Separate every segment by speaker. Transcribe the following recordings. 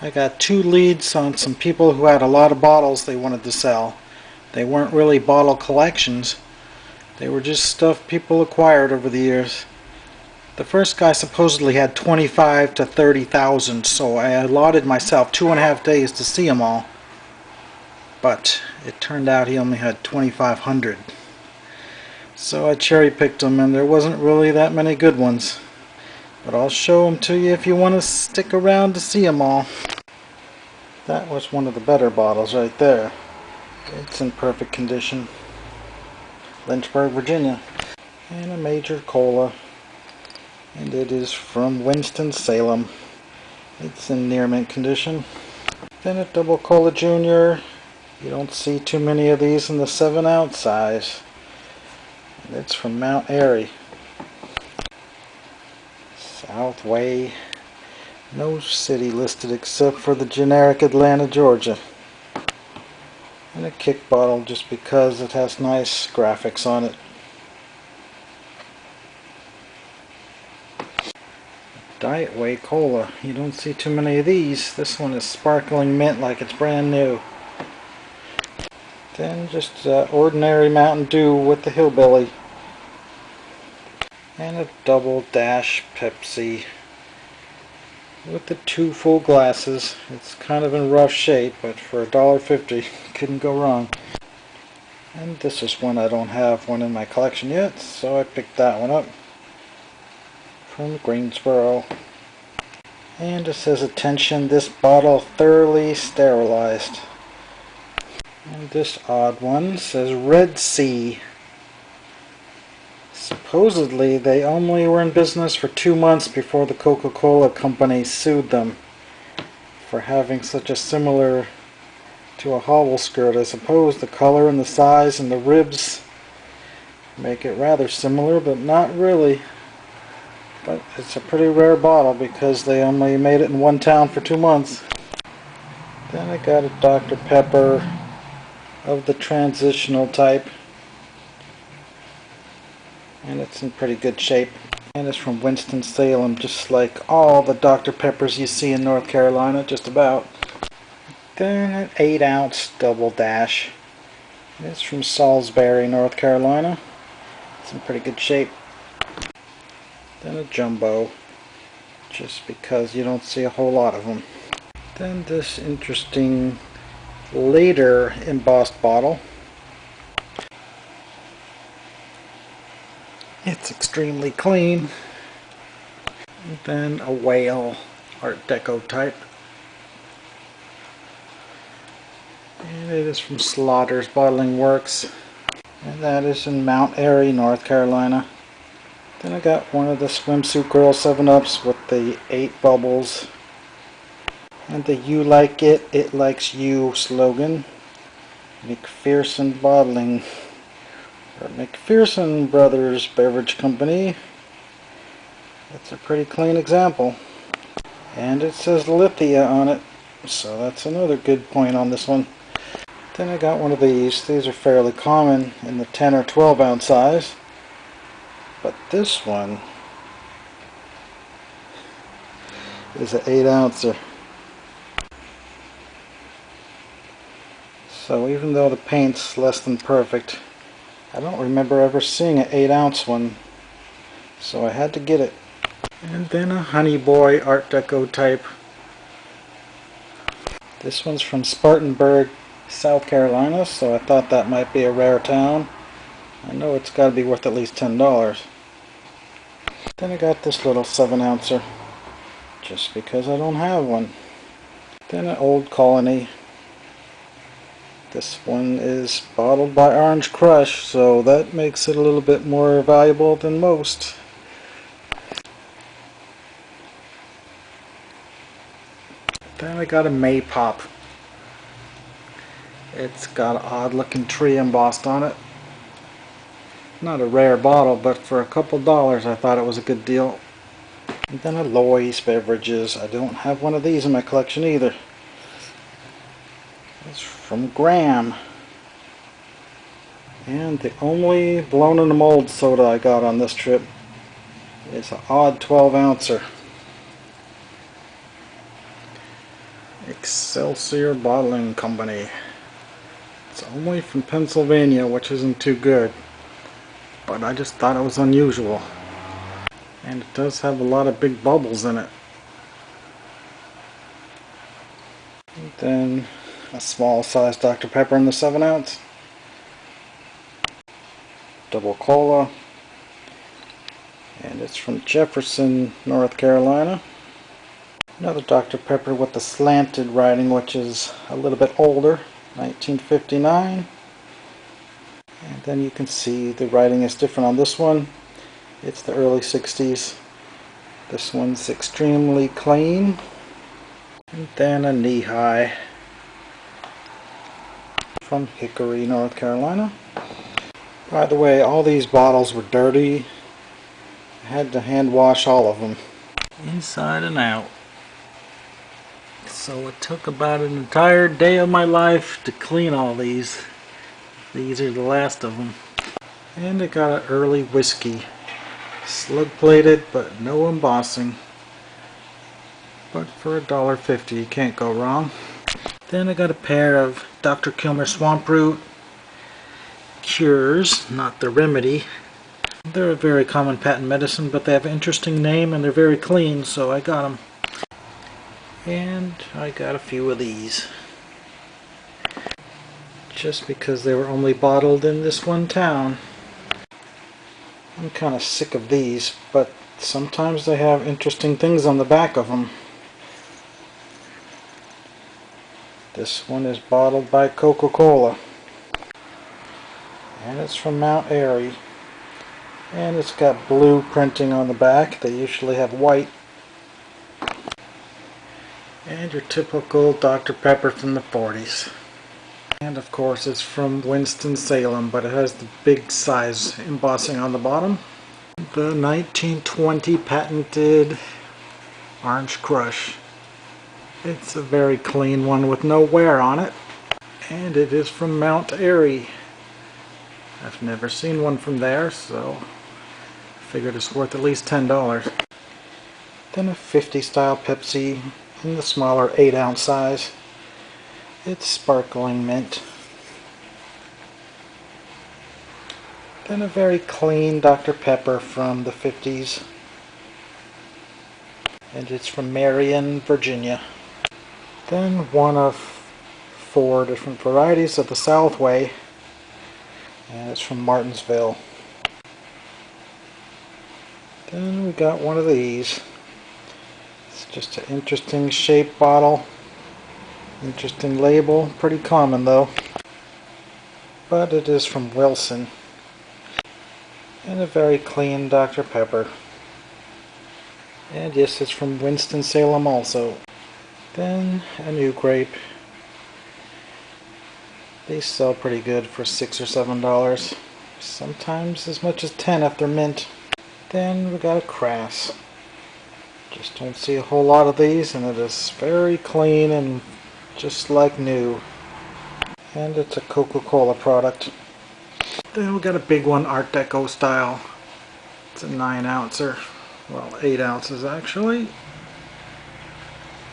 Speaker 1: I got 2 leads on some people who had a lot of bottles they wanted to sell. They weren't really bottle collections. They were just stuff people acquired over the years. The first guy supposedly had 25 to 30,000, so I allotted myself 2.5 days to see them all. But it turned out he only had 2,500. So I cherry picked them, and there wasn't really that many good ones. But I'll show them to you if you want to stick around to see them all. That was one of the better bottles right there. It's in perfect condition. Lynchburg, Virginia. And a Major Cola. And it is from Winston-Salem. It's in near mint condition. Then a Double Cola Junior. You don't see too many of these in the 7-ounce size. And it's from Mount Airy. Southway. No city listed except for the generic Atlanta, Georgia. And a Kick bottle just because it has nice graphics on it. Diet Way Cola. You don't see too many of these. This one is sparkling mint like it's brand new. Then just ordinary Mountain Dew with the Hillbilly. And a Double Dash Pepsi with the 2 full glasses. It's kind of in rough shape, but for $1.50 couldn't go wrong. And this is one I don't have one in my collection yet, so I picked that one up from Greensboro. And it says, attention, this bottle thoroughly sterilized. And this odd one says Red Sea. Supposedly they only were in business for 2 months before the Coca-Cola company sued them for having such a similar to a hobble skirt. I suppose the color and the size and the ribs make it rather similar, but not really. But it's a pretty rare bottle because they only made it in one town for 2 months. Then I got a Dr. Pepper of the transitional type. And it's in pretty good shape. And it's from Winston-Salem, just like all the Dr. Peppers you see in North Carolina, just about. Then an 8-ounce Double Dash. It's from Salisbury, North Carolina. It's in pretty good shape. Then a Jumbo, just because you don't see a whole lot of them. Then this interesting later embossed bottle. It's extremely clean. And then a whale Art Deco type. And it is from Slaughter's Bottling Works. And that is in Mount Airy, North Carolina. Then I got one of the Swimsuit Girl 7-Ups with the 8 bubbles. And the You Like It, It Likes You slogan. McPherson Bottling. Or McPherson Brothers Beverage Company. That's a pretty clean example. And it says Lithia on it, so that's another good point on this one. Then I got one of these. These are fairly common in the 10 or 12 ounce size. But this one is an 8-ouncer. So even though the paint's less than perfect, I don't remember ever seeing an 8-ounce one, so I had to get it. And then a Honey Boy Art Deco type. This one's from Spartanburg, South Carolina, so I thought that might be a rare town. I know it's got to be worth at least $10. Then I got this little 7-ouncer, just because I don't have one. Then an Old Colony. This one is bottled by Orange Crush, so that makes it a little bit more valuable than most. Then I got a Maypop. It's got an odd looking tree embossed on it. Not a rare bottle, but for a couple dollars I thought it was a good deal. And then a Loy's Beverages. I don't have one of these in my collection either. It's from Graham. And the only blown in the mold soda I got on this trip is an odd 12-ouncer. Excelsior Bottling Company. It's only from Pennsylvania, which isn't too good, but I just thought it was unusual. And it does have a lot of big bubbles in it. And then a small size Dr. Pepper in the 7 ounce. Double cola. And it's from Jefferson, North Carolina. Another Dr. Pepper with the slanted writing, which is a little bit older, 1959. And then you can see the writing is different on this one. It's the early 60s. This one's extremely clean. And then a knee high from Hickory, North Carolina. By the way, all these bottles were dirty. I had to hand wash all of them, inside and out. So it took about an entire day of my life to clean all these. These are the last of them. And it got an early whiskey. Slug plated, but no embossing. But for $1.50 you can't go wrong. Then I got a pair of Dr. Kilmer Swamp Root Cures, not the remedy. They're a very common patent medicine, but they have an interesting name and they're very clean, so I got them. And I got a few of these. Just because they were only bottled in this one town. I'm kind of sick of these, but sometimes they have interesting things on the back of them. This one is bottled by Coca-Cola. And it's from Mount Airy. And it's got blue printing on the back. They usually have white. And your typical Dr. Pepper from the 40s. And of course it's from Winston-Salem, but it has the big size embossing on the bottom. The 1920 patented Orange Crush. It's a very clean one with no wear on it. And it is from Mount Airy. I've never seen one from there, so I figured it's worth at least $10. Then a 50 style Pepsi in the smaller 8 ounce size. It's sparkling mint. Then a very clean Dr. Pepper from the 50s. And it's from Marion, Virginia. Then one of 4 different varieties of the Southway. And it's from Martinsville. Then we got one of these. It's just an interesting shaped bottle. Interesting label. Pretty common though. But it is from Wilson. And a very clean Dr. Pepper. And yes, it's from Winston-Salem also. Then a new grape. They sell pretty good for $6 or $7. Sometimes as much as 10 if they're mint. Then we got a Crass. Just don't see a whole lot of these, and it is very clean and just like new. And it's a Coca-Cola product. Then we got a big one, Art Deco style. It's a 9 ouncer. Well, 8 ounces actually.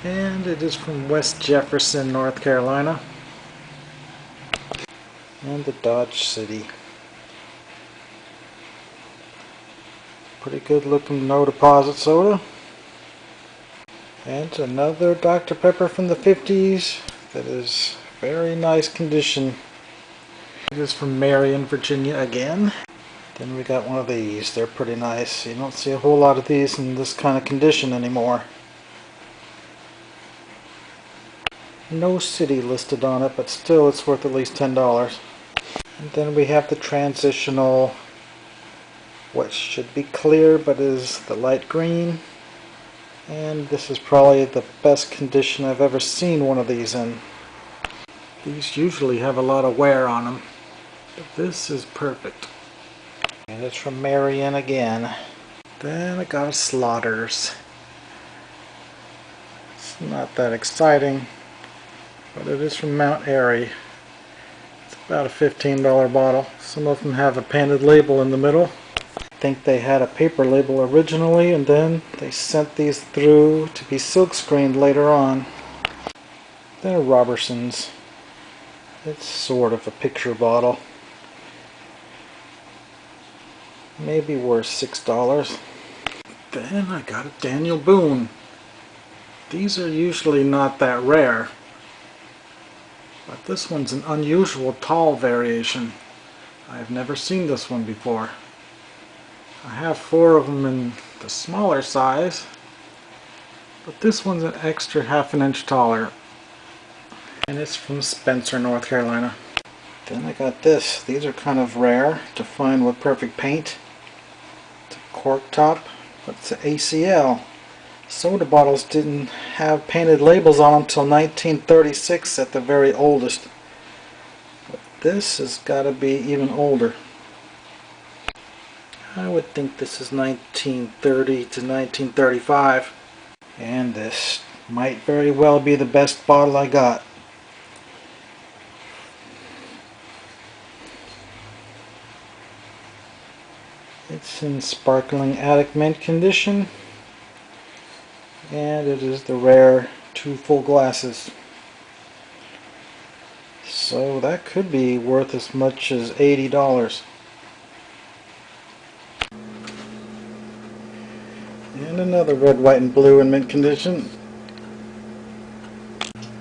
Speaker 1: And it is from West Jefferson, North Carolina. And the Dodge City. Pretty good looking no deposit soda. And another Dr. Pepper from the 50s that is very nice condition. It is from Marion, Virginia again. Then we got one of these. They're pretty nice. You don't see a whole lot of these in this kind of condition anymore. No city listed on it, but still it's worth at least $10. And then we have the transitional, what should be clear but is the light green. And this is probably the best condition I've ever seen one of these in. These usually have a lot of wear on them, but this is perfect. And it's from Marion again. Then I got a Slaughter's. It's not that exciting, but it is from Mount Airy. It's about a $15 bottle. Some of them have a painted label in the middle. I think they had a paper label originally, and then they sent these through to be silk screened later on. They're Robertsons. It's sort of a picture bottle. Maybe worth $6. Then I got a Daniel Boone. These are usually not that rare, but this one's an unusual tall variation. I've never seen this one before. I have 4 of them in the smaller size, but this one's an extra ½ inch taller, and it's from Spencer, North Carolina. Then I got this. These are kind of rare to find with perfect paint. It's a cork top, but it's an ACL. Soda bottles didn't have painted labels on them until 1936 at the very oldest. But this has got to be even older. I would think this is 1930 to 1935. And this might very well be the best bottle I got. It's in sparkling attic mint condition, and it is the rare 2 full glasses. So that could be worth as much as $80. And another red, white, and blue in mint condition.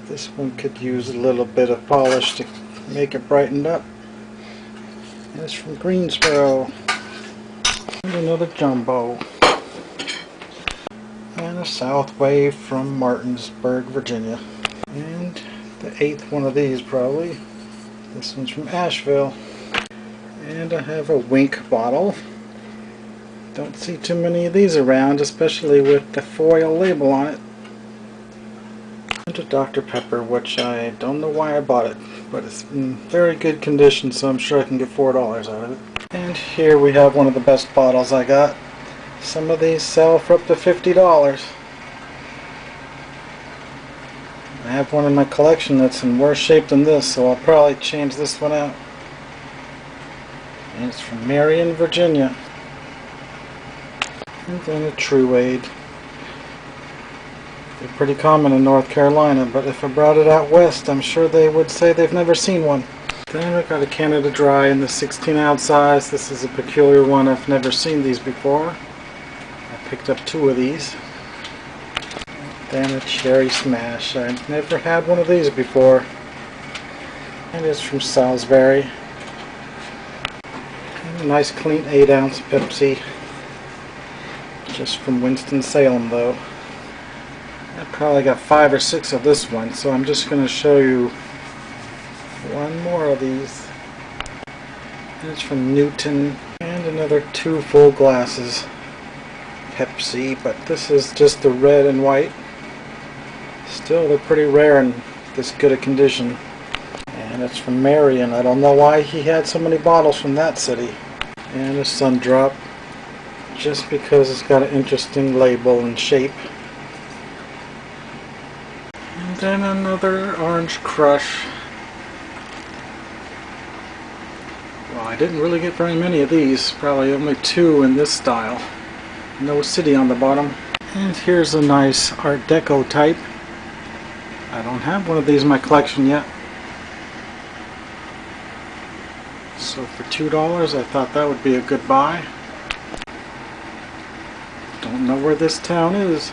Speaker 1: This one could use a little bit of polish to make it brightened up. And it's from Greensboro. And another jumbo. And a South Wave from Martinsburg, Virginia. And the 8th one of these probably. This one's from Asheville. And I have a Wink bottle. Don't see too many of these around, especially with the foil label on it. And a Dr. Pepper, which I don't know why I bought it, but it's in very good condition, so I'm sure I can get $4 out of it. And here we have one of the best bottles I got. Some of these sell for up to $50. I have one in my collection that's in worse shape than this, so I'll probably change this one out. And it's from Marion, Virginia. And then a True Aid. They're pretty common in North Carolina, but if I brought it out west, I'm sure they would say they've never seen one. Then I got a Canada Dry in the 16-ounce size. This is a peculiar one. I've never seen these before. I picked up 2 of these. Then a Cherry Smash. I've never had one of these before. And it's from Salisbury. And a nice clean 8-ounce Pepsi. Just from Winston-Salem though. I probably got 5 or 6 of this one, so I'm just going to show you one more of these. And it's from Newton. And another 2 full glasses Pepsi, but this is just the red and white. Still, they're pretty rare in this good a condition. And it's from Marion. I don't know why he had so many bottles from that city. And a Sun Drop, just because it's got an interesting label and shape. And then another Orange Crush. Well, I didn't really get very many of these, probably only 2 in this style. No city on the bottom. And here's a nice Art Deco type. I don't have one of these in my collection yet. So for $2, I thought that would be a good buy. Don't know where this town is.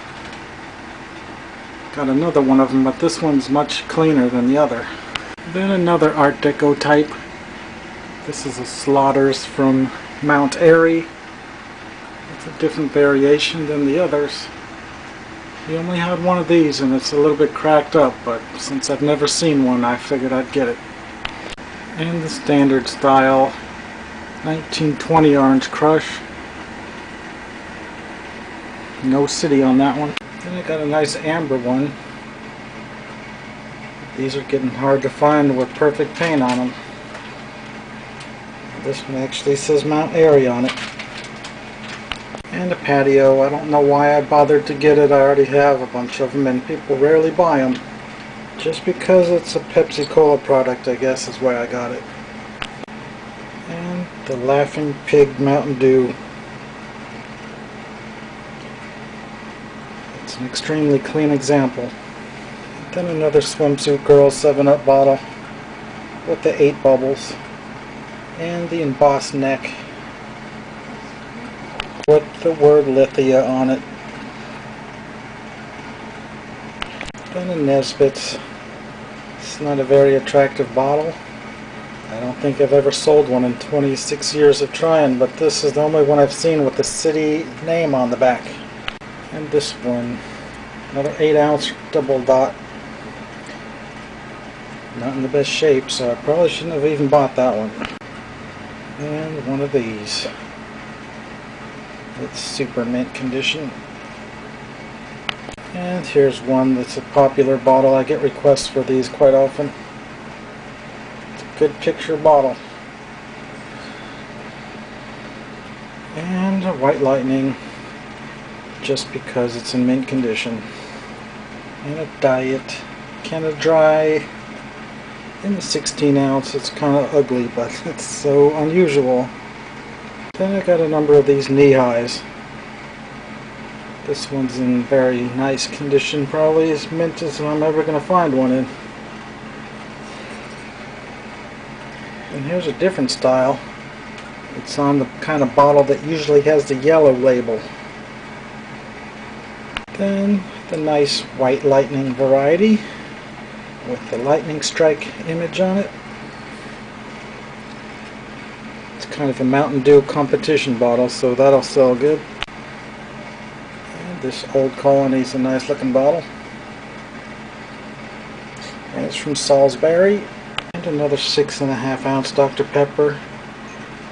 Speaker 1: Got another one of them, but this one's much cleaner than the other. Then another Art Deco type. This is a Slaughter's from Mount Airy. It's a different variation than the others. He only had one of these and it's a little bit cracked up, but since I've never seen one, I figured I'd get it. And the standard style 1920 Orange Crush. No city on that one. Then I got a nice amber one. These are getting hard to find with perfect paint on them. This one actually says Mount Airy on it. And a Patio. I don't know why I bothered to get it. I already have a bunch of them and people rarely buy them. Just because it's a Pepsi Cola product, I guess is why I got it. And the Laughing Pig Mountain Dew. It's an extremely clean example. Then another Swimsuit Girl 7-Up bottle with the 8 bubbles and the embossed neck with the word Lithia on it. Then a Nesbitt's. It's not a very attractive bottle. I don't think I've ever sold one in 26 years of trying, but this is the only one I've seen with the city name on the back. And this one, another 8-ounce double dot. Not in the best shape, so I probably shouldn't have even bought that one. And one of these. It's super mint condition. And here's one that's a popular bottle. I get requests for these quite often. It's a good picture bottle. And a White Lightning, just because it's in mint condition. And a Diet Canada Dry in the 16-ounce. It's kind of ugly, but it's so unusual. Then I got a number of these knee highs. This one's in very nice condition, probably as mint as I'm ever going to find one in. And here's a different style. It's on the kind of bottle that usually has the yellow label. Then the nice White Lightning variety with the lightning strike image on it. It's kind of a Mountain Dew competition bottle, so that'll sell good. And this Old Colony's a nice looking bottle. And it's from Salisbury. And another 6.5 ounce Dr. Pepper.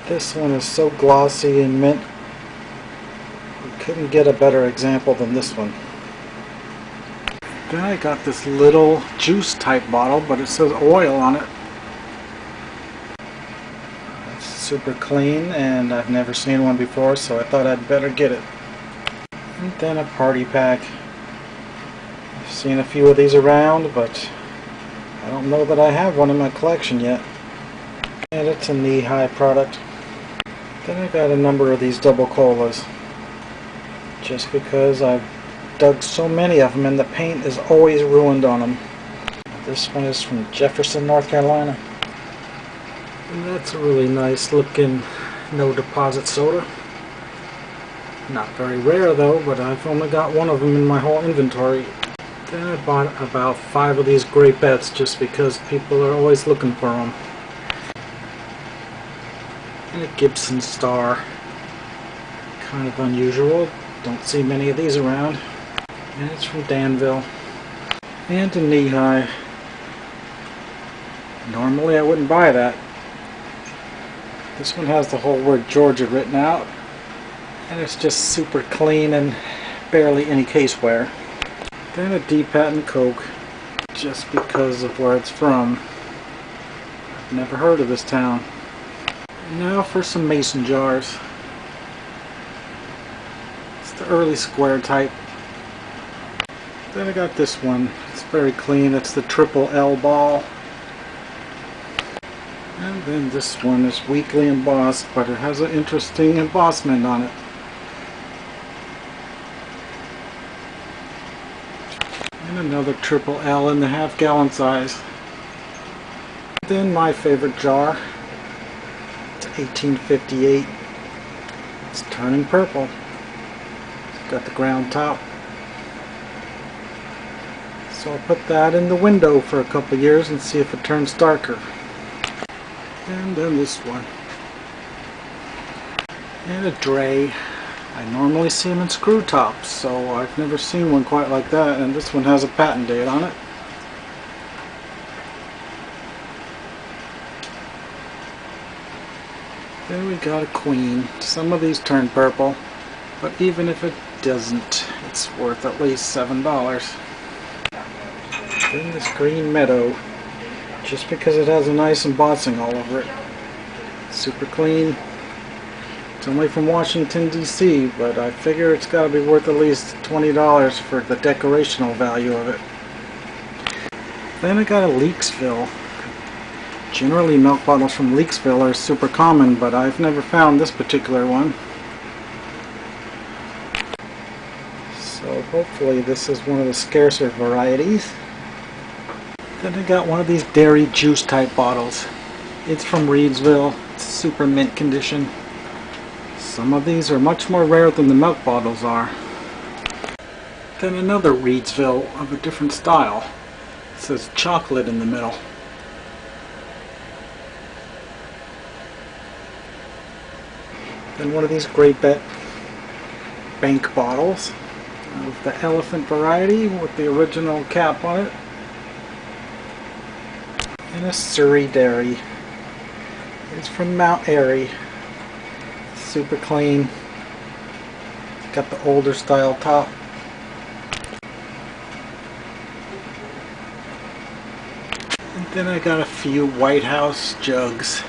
Speaker 1: This one is so glossy and mint. You couldn't get a better example than this one. Then I got this little juice type bottle, but it says oil on it. It's super clean, and I've never seen one before, so I thought I'd better get it. And then a party pack. I've seen a few of these around, but I don't know that I have one in my collection yet. And it's a knee-high product. Then I got a number of these double colas, just because I've dug so many of them and the paint is always ruined on them. This one is from Jefferson, North Carolina. And that's a really nice looking no deposit soda. Not very rare though, but I've only got one of them in my whole inventory. Then I bought about 5 of these Grapettes just because people are always looking for them. And a Gibson Star. Kind of unusual. Don't see many of these around. And it's from Danville. And a knee high. Normally I wouldn't buy that. This one has the whole word Georgia written out. And it's just super clean and barely any case wear. Then a D-Patent Coke. Just because of where it's from. I've never heard of this town. And now for some mason jars. It's the early square type. Then I got this one. It's very clean. It's the Triple L ball. And then this one is weakly embossed, but it has an interesting embossment on it. And another Triple L in the half-gallon size. Then my favorite jar. It's 1858. It's turning purple. It's got the ground top. So I'll put that in the window for a couple years and see if it turns darker. And then this one. And a Dray. I normally see them in screw tops, so I've never seen one quite like that, and this one has a patent date on it. Then we got a Queen. Some of these turn purple, but even if it doesn't, it's worth at least $7. Then this Green Meadow, just because it has a nice embossing all over it. Super clean. It's only from Washington, D.C., but I figure it's got to be worth at least $20 for the decorational value of it. Then I got a Leaksville. Generally milk bottles from Leaksville are super common, but I've never found this particular one. So hopefully this is one of the scarcer varieties. Then I got one of these dairy juice type bottles. It's from Reedsville. It's super mint condition. Some of these are much more rare than the milk bottles are. Then another Reedsville of a different style. It says chocolate in the middle. Then one of these Great Bank bottles of the elephant variety with the original cap on it. And a Surrey Dairy. It's from Mount Airy. Super clean. It's got the older style top. And then I got a few White House jugs.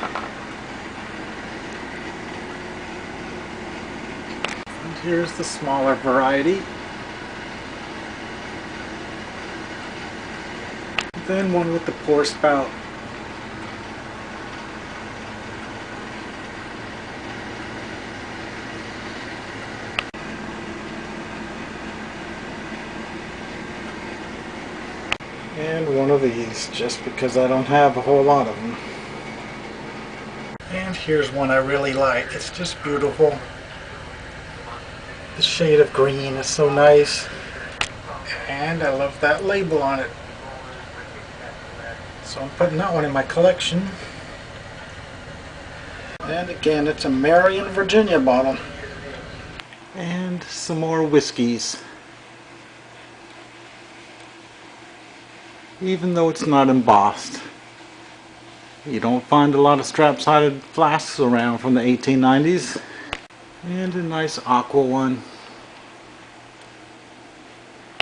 Speaker 1: And here's the smaller variety. And then one with the pour spout. And one of these, just because I don't have a whole lot of them. And here's one I really like. It's just beautiful. The shade of green is so nice. And I love that label on it. So I'm putting that one in my collection. And again, it's a Marion, Virginia bottle. And some more whiskeys. Even though it's not embossed. You don't find a lot of strap-sided flasks around from the 1890s. And a nice aqua one.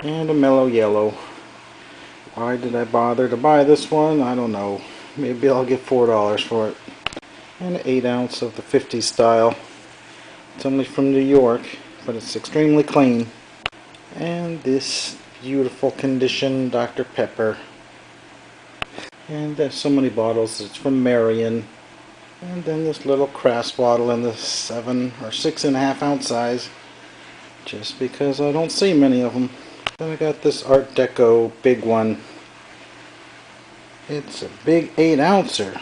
Speaker 1: And a mellow yellow. Why did I bother to buy this one? I don't know. Maybe I'll get $4 for it. And an 8 ounce of the 50s style. It's only from New York, but it's extremely clean. And this beautiful condition Dr. Pepper. And there's so many bottles. It's from Marion. And then this little Crass bottle in the 7 or 6.5 ounce size. Just because I don't see many of them. Then I got this Art Deco big one. It's a big 8 ouncer.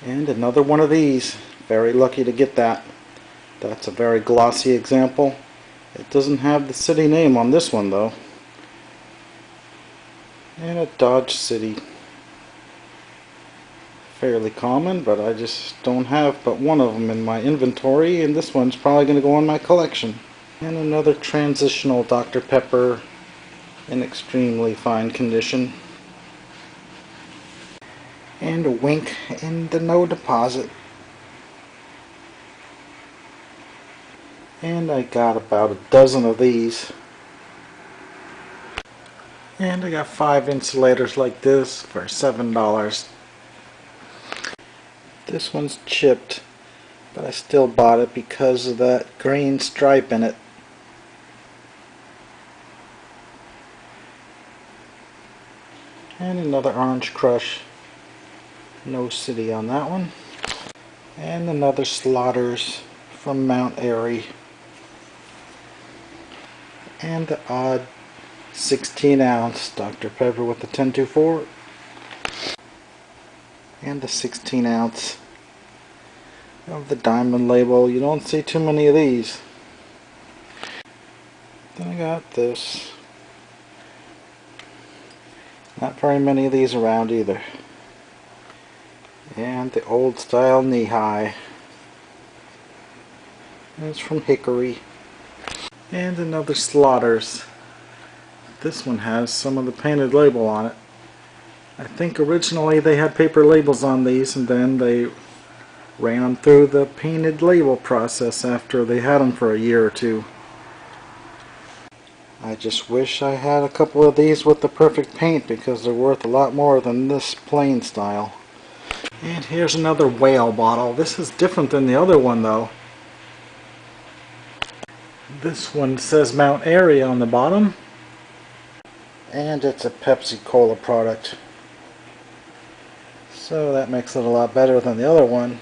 Speaker 1: And another one of these. Very lucky to get that. That's a very glossy example. It doesn't have the city name on this one though. And a Dodge City. Fairly common, but I just don't have but one of them in my inventory, and this one's probably going to go on my collection. And another transitional Dr. Pepper in extremely fine condition. And a Wink in the no deposit. And I got about a dozen of these. And I got 5 insulators like this for $7. This one's chipped, but I still bought it because of that green stripe in it. And another Orange Crush. No city on that one. And another Slaughters from Mount Airy. And the odd 16 ounce Dr. Pepper with the 1024. And the 16 ounce of the diamond label. You don't see too many of these. Then I got this. Not very many of these around either. And the old style knee high. And it's from Hickory. And another Slaughters. This one has some of the painted label on it. I think originally they had paper labels on these, and then they ran them through the painted label process after they had them for a year or two. I just wish I had a couple of these with the perfect paint, because they're worth a lot more than this plain style. And here's another whale bottle. This is different than the other one though. This one says Mount Airy on the bottom. And it's a Pepsi Cola product. So that makes it a lot better than the other one.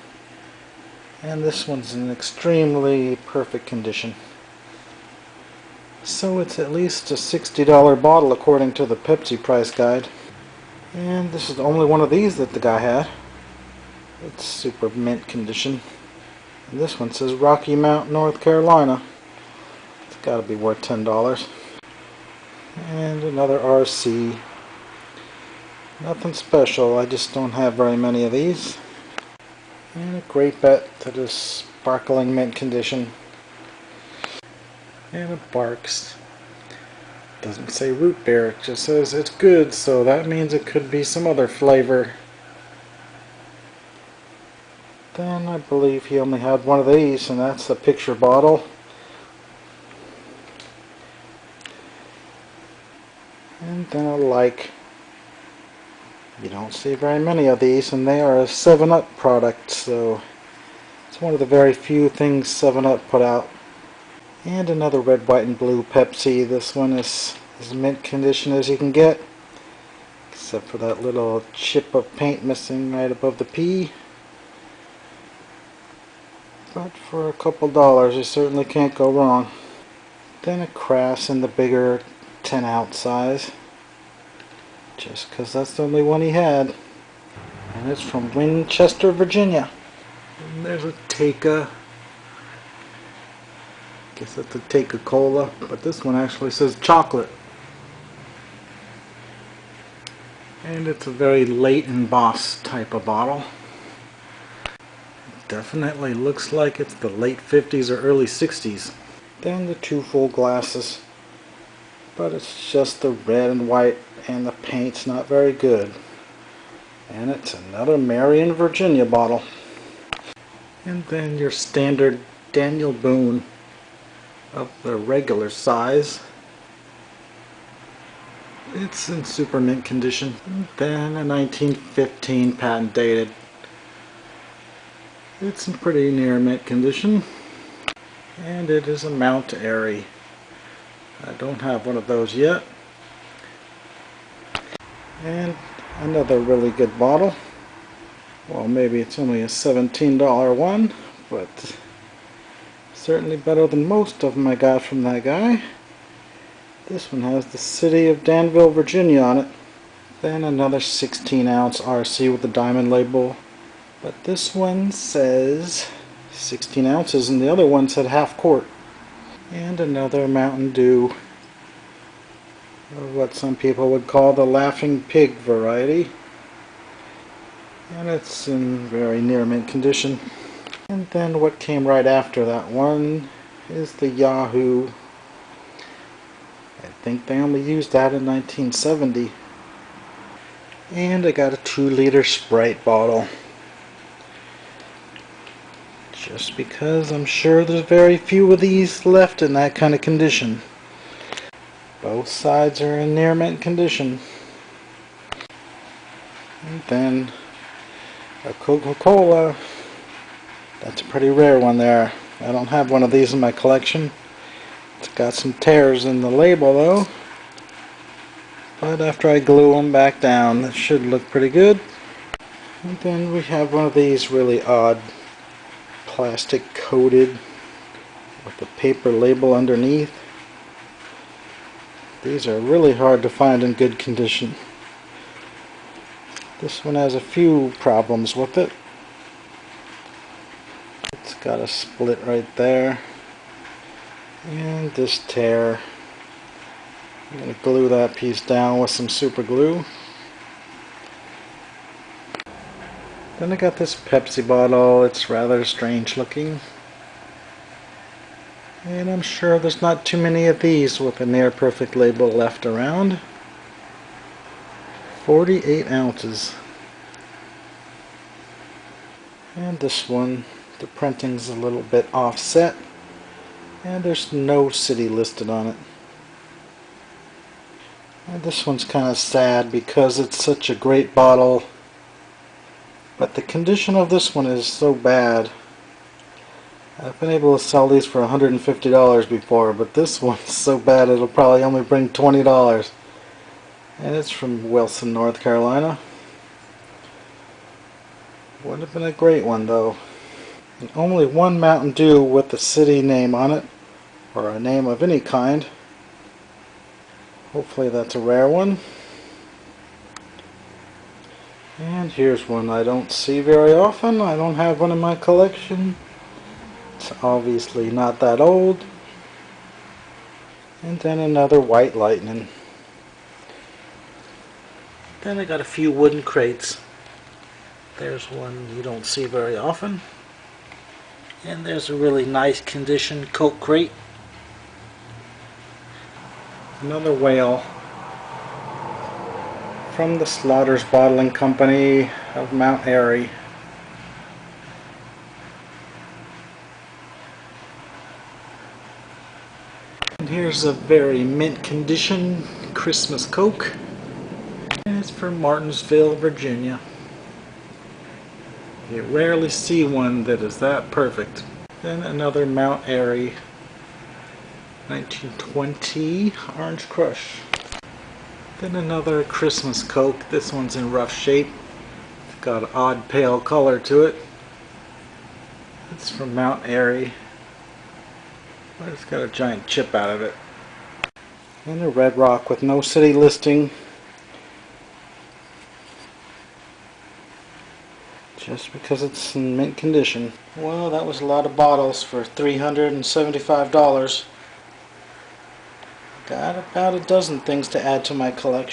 Speaker 1: And this one's in extremely perfect condition. So it's at least a $60 bottle according to the Pepsi price guide. And this is the only one of these that the guy had. It's super mint condition. And this one says Rocky Mount, North Carolina. It's got to be worth $10. And another RC. Nothing special, I just don't have very many of these. And a Great Bet that is sparkling mint condition. And a Barks. Doesn't say root beer, it just says it's good, so that means it could be some other flavor. Then I believe he only had one of these, and that's the picture bottle. And then a like. You don't see very many of these, and they are a 7-Up product, so it's one of the very few things 7-Up put out. And another red, white, and blue Pepsi. This one is as mint condition as you can get, except for that little chip of paint missing right above the P. But for a couple dollars, you certainly can't go wrong. Then a Crass in the bigger 10-ounce size, just because that's the only one he had. And it's from Winchester, Virginia. And there's a Taka. Guess that's a Taka Cola, but this one actually says chocolate. And it's a very late embossed type of bottle. Definitely looks like it's the late 50s or early 60s. Then the two full glasses, but it's just the red and white, and the paint's not very good. And it's another Marion, Virginia bottle. And then your standard Daniel Boone of the regular size. It's in super mint condition. And then a 1915 patent dated. It's in pretty near mint condition. And it is a Mount Airy. I don't have one of those yet. And another really good bottle. Well, maybe it's only a $17 one, but certainly better than most of them I got from that guy. This one has the city of Danville, Virginia on it. Then another 16-ounce RC with the diamond label. But this one says 16 ounces and the other one said half quart. And another Mountain Dew of what some people would call the Laughing Pig variety. And it's in very near mint condition. And then what came right after that one is the Yahoo. I think they only used that in 1970. And I got a 2-liter Sprite bottle. Just because I'm sure there's very few of these left in that kind of condition. Both sides are in near mint condition. And then a Coca-Cola. That's a pretty rare one there. I don't have one of these in my collection. It's got some tears in the label though. But after I glue them back down, it should look pretty good. And then we have one of these really odd plastic coated with a paper label underneath. These are really hard to find in good condition. This one has a few problems with it. It's got a split right there. And this tear. I'm going to glue that piece down with some super glue. Then I got this Pepsi bottle. It's rather strange looking. And I'm sure there's not too many of these with a near perfect label left around. 48 ounces. And this one, the printing's a little bit offset. And there's no city listed on it. And this one's kind of sad because it's such a great bottle. But the condition of this one is so bad. I've been able to sell these for $150 before, but this one's so bad it'll probably only bring $20. And it's from Wilson, North Carolina. Would have been a great one though. And only one Mountain Dew with the city name on it, or a name of any kind. Hopefully that's a rare one. And here's one I don't see very often. I don't have one in my collection. It's obviously not that old. And then another White Lightning. Then I got a few wooden crates. There's one you don't see very often. And there's a really nice condition Coke crate. Another whale from the Slaughters Bottling Company of Mount Airy. And here's a very mint condition Christmas Coke. And it's from Martinsville, Virginia. You rarely see one that is that perfect. Then another Mount Airy 1920 Orange Crush. Then another Christmas Coke. This one's in rough shape. It's got an odd pale color to it. It's from Mount Airy. But it's got a giant chip out of it. And a Red Rock with no city listing. Just because it's in mint condition. Well, that was a lot of bottles for $375. Got about a dozen things to add to my collection.